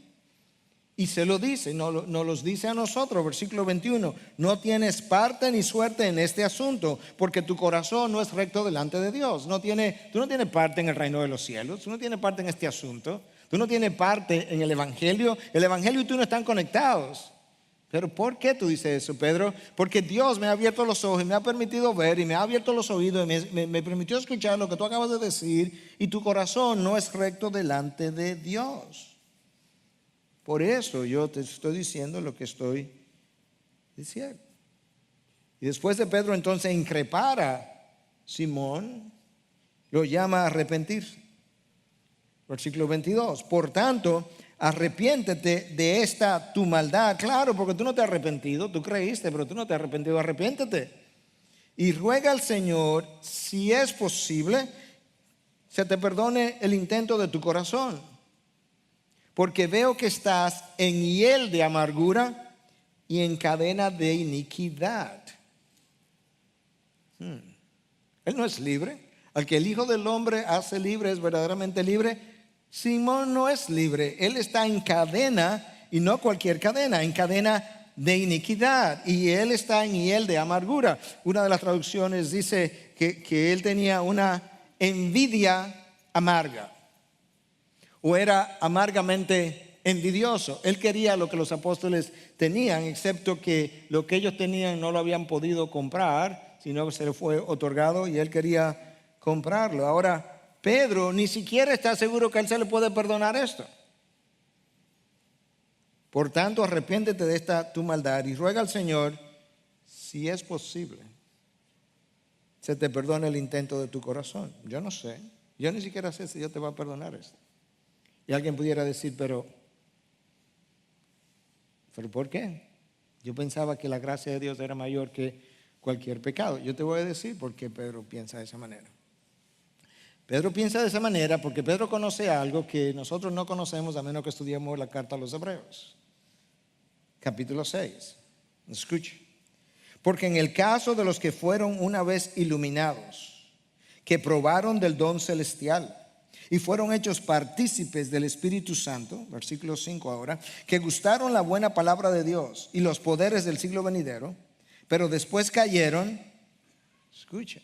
Y se lo dice, nos los dice a nosotros, versículo 21. No tienes parte ni suerte en este asunto, porque tu corazón no es recto delante de Dios. Tú no tienes parte en el reino de los cielos, tú no tienes parte en este asunto, tú no tienes parte en el Evangelio. El Evangelio y tú no están conectados. Pero ¿por qué tú dices eso, Pedro? Porque Dios me ha abierto los ojos y me ha permitido ver y me ha abierto los oídos y me permitió escuchar lo que tú acabas de decir, y tu corazón no es recto delante de Dios. Por eso yo te estoy diciendo lo que estoy diciendo. Y después de Pedro entonces increpar a Simón, lo llama a arrepentirse. Versículo 22. Por tanto, arrepiéntete de esta tu maldad. Claro, porque tú no te has arrepentido, tú creíste, pero tú no te has arrepentido. Arrepiéntete. Y ruega al Señor, si es posible, se te perdone el intento de tu corazón. Porque veo que estás en hiel de amargura y en cadena de iniquidad. Él no es libre. Al que el Hijo del Hombre hace libre es verdaderamente libre. Simón no es libre. Él está en cadena, y no cualquier cadena, en cadena de iniquidad. Y él está en hiel de amargura. Una de las traducciones dice que él tenía una envidia amarga. O era amargamente envidioso. Él quería lo que los apóstoles tenían, excepto que lo que ellos tenían no lo habían podido comprar, sino que se le fue otorgado y él quería comprarlo. Ahora, Pedro ni siquiera está seguro que a él se le puede perdonar esto. Por tanto, arrepiéntete de esta tu maldad y ruega al Señor, si es posible, se te perdone el intento de tu corazón. Yo no sé, yo ni siquiera sé si Dios te va a perdonar esto. Y alguien pudiera decir, pero ¿por qué? Yo pensaba que la gracia de Dios era mayor que cualquier pecado. Yo te voy a decir por qué Pedro piensa de esa manera. Pedro piensa de esa manera porque Pedro conoce algo que nosotros no conocemos a menos que estudiemos la carta a los Hebreos. Capítulo 6. Escuche. Porque en el caso de los que fueron una vez iluminados, que probaron del don celestial, y fueron hechos partícipes del Espíritu Santo, versículo 5 ahora, que gustaron la buena palabra de Dios y los poderes del siglo venidero, pero después cayeron. Escuchen,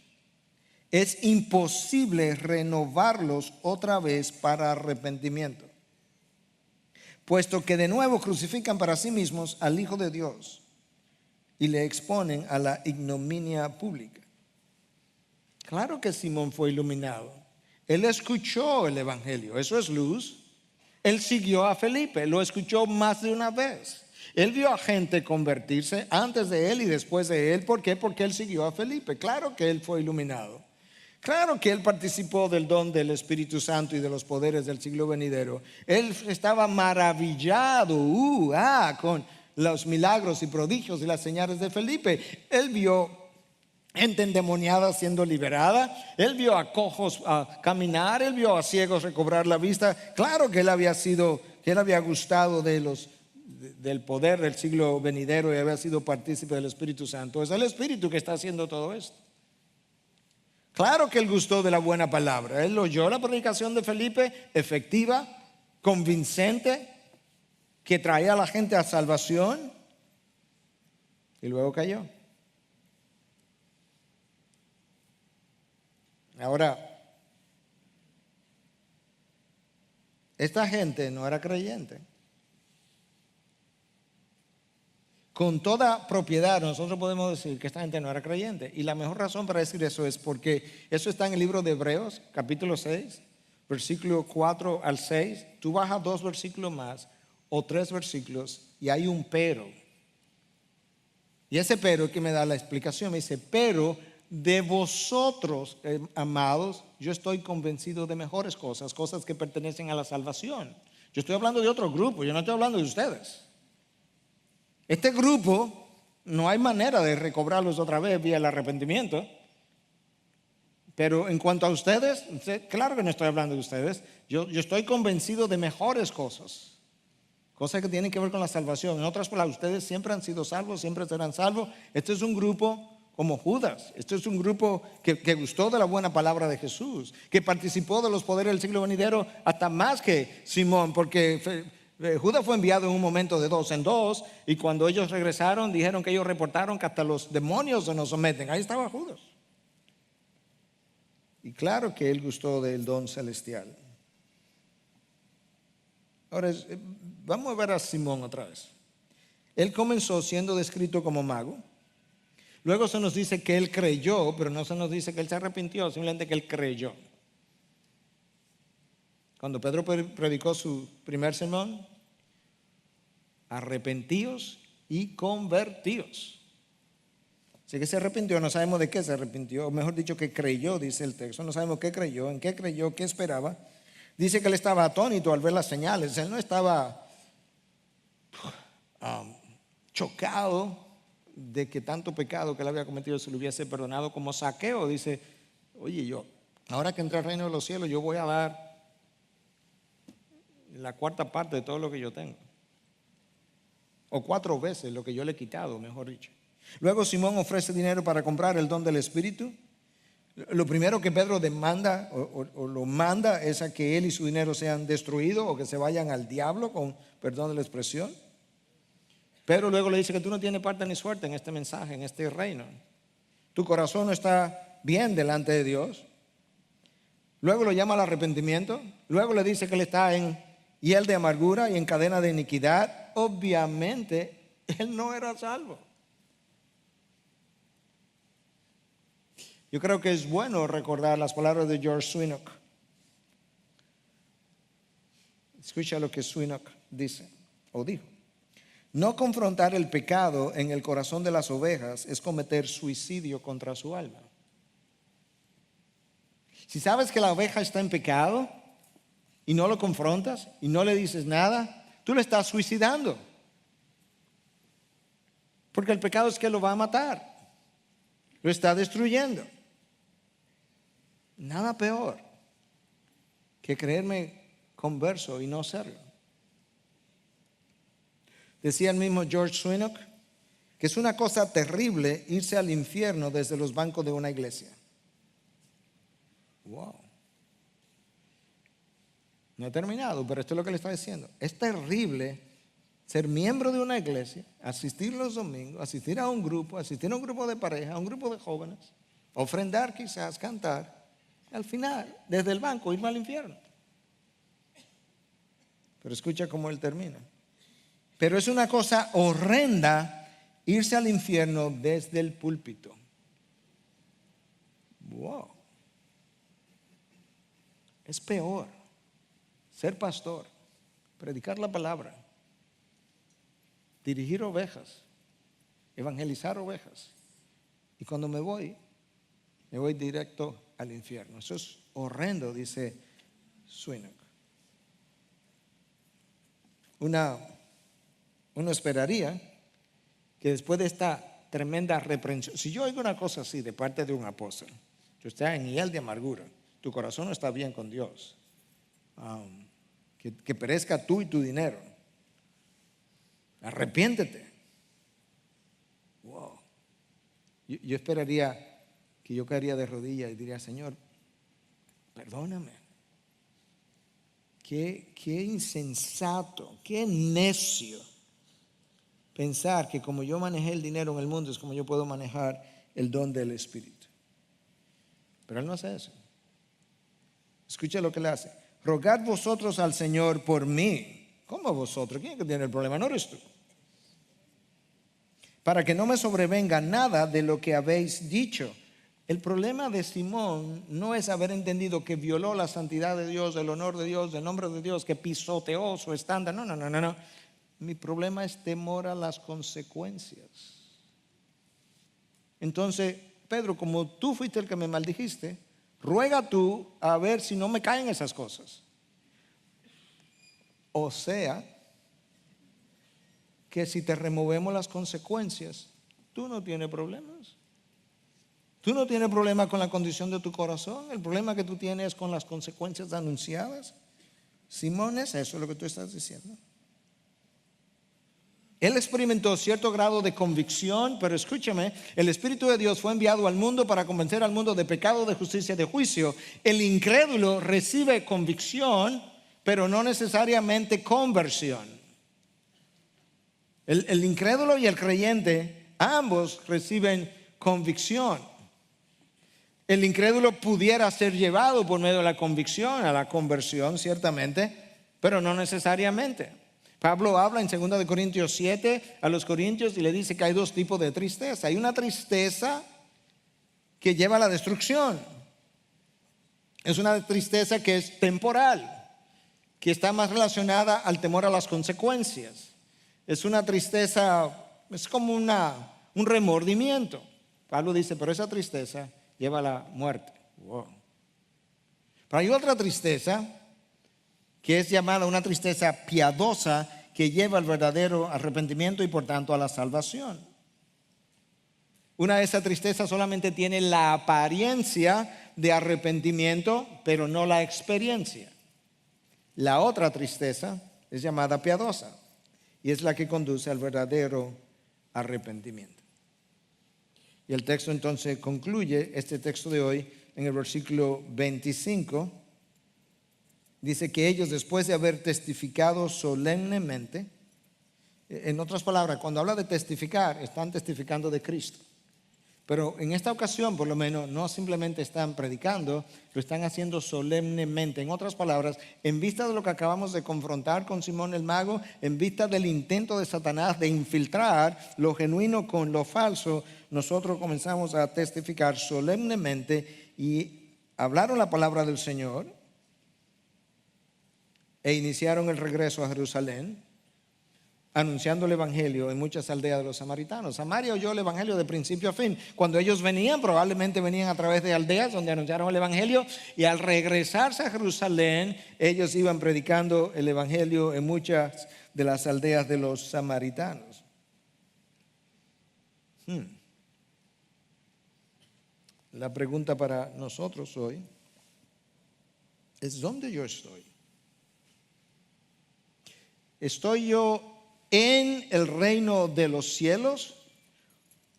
es imposible renovarlos otra vez para arrepentimiento, puesto que de nuevo crucifican para sí mismos al Hijo de Dios y le exponen a la ignominia pública. Claro que Simón fue iluminado. Él escuchó el Evangelio, eso es luz. Él siguió a Felipe, lo escuchó más de una vez. Él vio a gente convertirse antes de él y después de él. ¿Por qué? Porque él siguió a Felipe. Claro que él fue iluminado. Claro que él participó del don del Espíritu Santo y de los poderes del siglo venidero. Él estaba maravillado con los milagros y prodigios y las señales de Felipe. Él vio gente endemoniada siendo liberada, él vio a cojos caminar, él vio a ciegos recobrar la vista. Claro que él había gustado del poder del siglo venidero y había sido partícipe del Espíritu Santo. Es el Espíritu que está haciendo todo esto. Claro que él gustó de la buena palabra. Él oyó la predicación de Felipe, efectiva, convincente, que traía a la gente a salvación, y luego cayó. Ahora, esta gente no era creyente. Con toda propiedad nosotros podemos decir que esta gente no era creyente. Y la mejor razón para decir eso es porque eso está en el libro de Hebreos, capítulo 6, versículo 4 al 6. Tú bajas 2 versículos más o 3 versículos y hay un pero. Y ese pero es que me da la explicación. Me dice, pero de vosotros, amados, yo estoy convencido de mejores cosas, cosas que pertenecen a la salvación. Yo estoy hablando de otro grupo, yo no estoy hablando de ustedes. Este grupo no hay manera de recobrarlos otra vez vía el arrepentimiento. Pero en cuanto a ustedes, claro que no estoy hablando de ustedes. Yo estoy convencido de mejores cosas, cosas que tienen que ver con la salvación. En otras palabras, ustedes siempre han sido salvos, siempre serán salvos. Este es un grupo como Judas. Este es un grupo que gustó de la buena palabra de Jesús, que participó de los poderes del siglo venidero hasta más que Simón, porque Judas fue enviado en un momento de dos en dos, y cuando ellos regresaron dijeron que ellos reportaron que hasta los demonios se nos someten. Ahí estaba Judas. Y claro que él gustó del don celestial. Ahora, vamos a ver a Simón otra vez. Él comenzó siendo descrito como mago. Luego se nos dice que él creyó, pero no se nos dice que él se arrepintió, simplemente que él creyó. Cuando Pedro predicó su primer sermón, arrepentíos y convertíos. Así que se arrepintió, no sabemos de qué se arrepintió, o mejor dicho que creyó, dice el texto. No sabemos qué creyó, en qué creyó, qué esperaba. Dice que él estaba atónito al ver las señales. Él no estaba chocado de que tanto pecado que él había cometido se le hubiese perdonado. Como Zaqueo dice, oye, yo, ahora que entré al reino de los cielos, yo voy a dar la cuarta parte de todo lo que yo tengo. O 4 veces lo que yo le he quitado, mejor dicho. Luego Simón ofrece dinero para comprar el don del Espíritu. Lo primero que Pedro demanda o lo manda es a que él y su dinero sean destruidos o que se vayan al diablo, con perdón de la expresión. Pedro luego le dice que tú no tienes parte ni suerte en este mensaje, en este reino. Tu corazón no está bien delante de Dios. Luego lo llama al arrepentimiento. Luego le dice que él está en hiel de amargura y en cadena de iniquidad. Obviamente él no era salvo. Yo creo que es bueno recordar las palabras de George Swinnock. Escucha lo que Swinnock dice o dijo. No confrontar el pecado en el corazón de las ovejas es cometer suicidio contra su alma. Si sabes que la oveja está en pecado y no lo confrontas y no le dices nada, tú le estás suicidando. Porque el pecado es que lo va a matar. Lo está destruyendo. Nada peor que creerme converso y no serlo. Decía el mismo George Swinnock que es una cosa terrible irse al infierno desde los bancos de una iglesia. Wow. No he terminado, pero esto es lo que le está diciendo. Es terrible ser miembro de una iglesia, asistir los domingos, asistir a un grupo de pareja, a un grupo de jóvenes, ofrendar quizás, cantar. Al final, desde el banco, irme al infierno. Pero escucha cómo él termina. Pero es una cosa horrenda irse al infierno desde el púlpito. Wow. Es peor ser pastor, predicar la palabra, dirigir ovejas, evangelizar ovejas. Y cuando me voy directo al infierno. Eso es horrendo, dice Swinnock. Uno esperaría que después de esta tremenda reprensión, si yo oigo una cosa así de parte de un apóstol, tú estás en hiel de amargura, tu corazón no está bien con Dios, que perezca tú y tu dinero, arrepiéntete. Wow. Yo esperaría que yo caería de rodillas y diría, Señor, perdóname. Qué insensato, qué necio pensar que como yo manejé el dinero en el mundo es como yo puedo manejar el don del Espíritu. Pero Él no hace eso. Escucha lo que le hace. Rogad vosotros al Señor por mí. ¿Cómo vosotros? ¿Quién es que tiene el problema? No eres tú. Para que no me sobrevenga nada de lo que habéis dicho. El problema de Simón no es haber entendido que violó la santidad de Dios, el honor de Dios, el nombre de Dios, que pisoteó su estándar. No. Mi problema es temor a las consecuencias. Entonces, Pedro, como tú fuiste el que me maldijiste, ruega tú a ver si no me caen esas cosas. O sea, que si te removemos las consecuencias, tú no tienes problemas. Tú no tienes problema con la condición de tu corazón. El problema que tú tienes es con las consecuencias anunciadas. Simón, eso es lo que tú estás diciendo. Él experimentó cierto grado de convicción, pero escúchame, el Espíritu de Dios fue enviado al mundo para convencer al mundo de pecado, de justicia y de juicio. El incrédulo recibe convicción, pero no necesariamente conversión. El incrédulo y el creyente, ambos reciben convicción. El incrédulo pudiera ser llevado por medio de la convicción a la conversión, ciertamente, pero no necesariamente. Pablo habla en 2 Corintios 7 a los corintios y le dice que hay dos tipos de tristeza. Hay una tristeza que lleva a la destrucción. Es una tristeza que es temporal, que está más relacionada al temor a las consecuencias. Es una tristeza, es como un remordimiento. Pablo dice, pero esa tristeza lleva a la muerte. Wow. Pero hay otra tristeza que es llamada una tristeza piadosa que lleva al verdadero arrepentimiento y por tanto a la salvación. Una de esas tristezas solamente tiene la apariencia de arrepentimiento, pero no la experiencia. La otra tristeza es llamada piadosa y es la que conduce al verdadero arrepentimiento. Y el texto entonces concluye, este texto de hoy, en el versículo 25, dice que ellos, después de haber testificado solemnemente, en otras palabras, cuando habla de testificar, están testificando de Cristo. Pero en esta ocasión, por lo menos, no simplemente están predicando, lo están haciendo solemnemente. En otras palabras, en vista de lo que acabamos de confrontar con Simón el Mago, en vista del intento de Satanás de infiltrar lo genuino con lo falso, nosotros comenzamos a testificar solemnemente y hablaron la palabra del Señor e iniciaron el regreso a Jerusalén, anunciando el evangelio en muchas aldeas de los samaritanos. Samaria oyó el evangelio de principio a fin. Cuando ellos venían, probablemente venían a través de aldeas donde anunciaron el evangelio, y al regresarse a Jerusalén, ellos iban predicando el evangelio en muchas de las aldeas de los samaritanos. La pregunta para nosotros hoy es: ¿dónde yo estoy? ¿Estoy yo en el reino de los cielos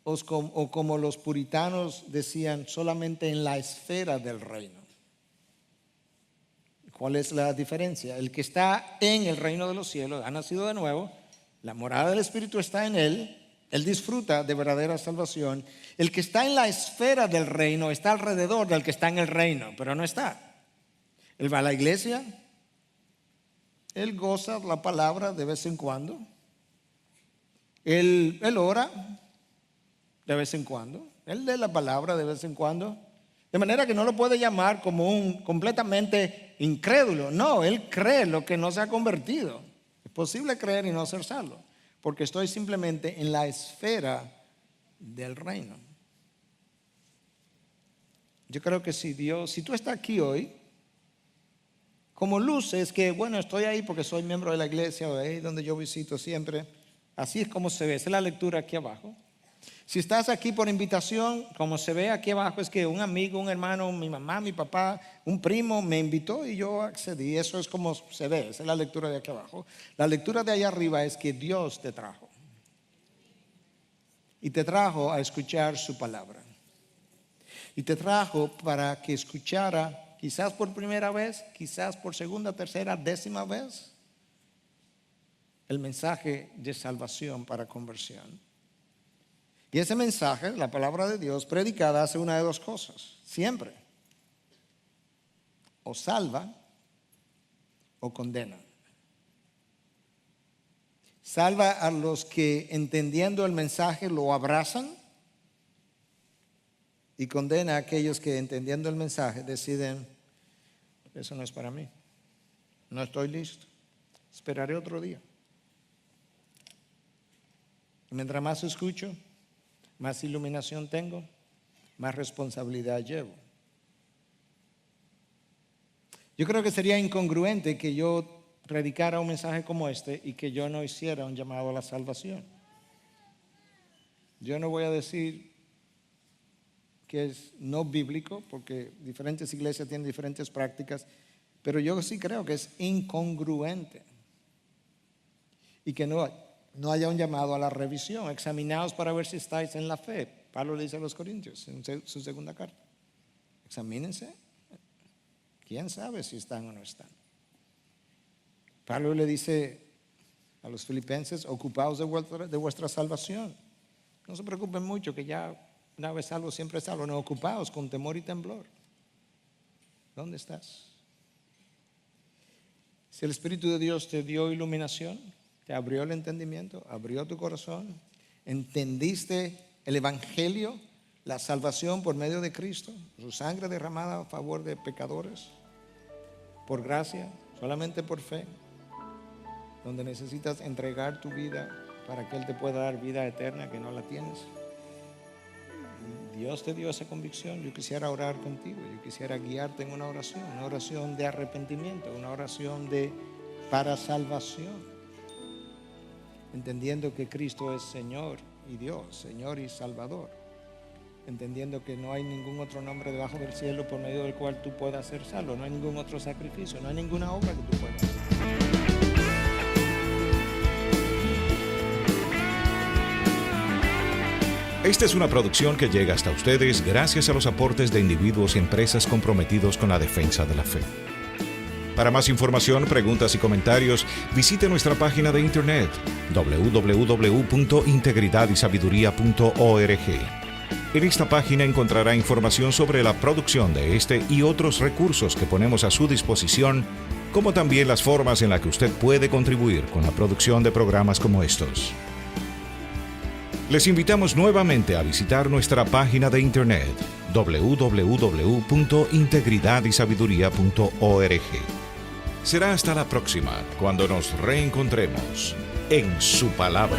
o como los puritanos decían, solamente en la esfera del reino? ¿Cuál es la diferencia? El que está en el reino de los cielos ha nacido de nuevo, la morada del Espíritu está en él, él disfruta de verdadera salvación. El que está en la esfera del reino está alrededor del que está en el reino, pero no está. Él va a la iglesia, él goza la palabra de vez en cuando, él ora de vez en cuando, él lee la palabra de vez en cuando, de manera que no lo puede llamar como un completamente incrédulo. No, él cree lo que no se ha convertido. Es posible creer y no ser salvo, porque estoy simplemente en la esfera del reino. Yo creo que si tú estás aquí hoy, como luces que, bueno, estoy ahí porque soy miembro de la iglesia, o ahí donde yo visito siempre, así es como se ve, esa es la lectura aquí abajo. Si estás aquí por invitación, como se ve aquí abajo, es que un amigo, un hermano, mi mamá, mi papá, un primo me invitó y yo accedí. Eso es como se ve, esa es la lectura de aquí abajo. La lectura de allá arriba es que Dios te trajo. Y te trajo a escuchar su palabra. Y te trajo para que escuchara, quizás por primera vez, quizás por segunda, tercera, décima vez, el mensaje de salvación para conversión. Y ese mensaje, la palabra de Dios predicada, hace una de dos cosas, siempre: o salva o condena. Salva a los que, entendiendo el mensaje, lo abrazan, y condena a aquellos que, entendiendo el mensaje, deciden: eso no es para mí, no estoy listo, esperaré otro día. Y mientras más escucho, más iluminación tengo, más responsabilidad llevo. Yo creo que sería incongruente que yo predicara un mensaje como este y que yo no hiciera un llamado a la salvación. Yo no voy a decir que es no bíblico, porque diferentes iglesias tienen diferentes prácticas, pero yo sí creo que es incongruente y que no haya un llamado a la revisión. Examinaos para ver si estáis en la fe. Pablo le dice a los Corintios en su segunda carta: examínense. ¿Quién sabe si están o no están? Pablo le dice a los filipenses, ocupaos de vuestra salvación. No se preocupen mucho, que ya una vez salvo, siempre salvo. No, ocupaos con temor y temblor. ¿Dónde estás? Si el Espíritu de Dios te dio iluminación, te abrió el entendimiento, abrió tu corazón, entendiste el Evangelio, la salvación por medio de Cristo, su sangre derramada a favor de pecadores, por gracia, solamente por fe, donde necesitas entregar tu vida para que Él te pueda dar vida eterna que no la tienes. Dios te dio esa convicción. Yo quisiera orar contigo, yo quisiera guiarte en una oración de arrepentimiento, una oración para salvación, entendiendo que Cristo es Señor y Dios, Señor y Salvador, entendiendo que no hay ningún otro nombre debajo del cielo por medio del cual tú puedas ser salvo, no hay ningún otro sacrificio, no hay ninguna obra que tú puedas hacer. Esta es una producción que llega hasta ustedes gracias a los aportes de individuos y empresas comprometidos con la defensa de la fe. Para más información, preguntas y comentarios, visite nuestra página de internet www.integridadysabiduría.org. En esta página encontrará información sobre la producción de este y otros recursos que ponemos a su disposición, como también las formas en las que usted puede contribuir con la producción de programas como estos. Les invitamos nuevamente a visitar nuestra página de internet www.integridadysabiduría.org. Será hasta la próxima cuando nos reencontremos en su palabra.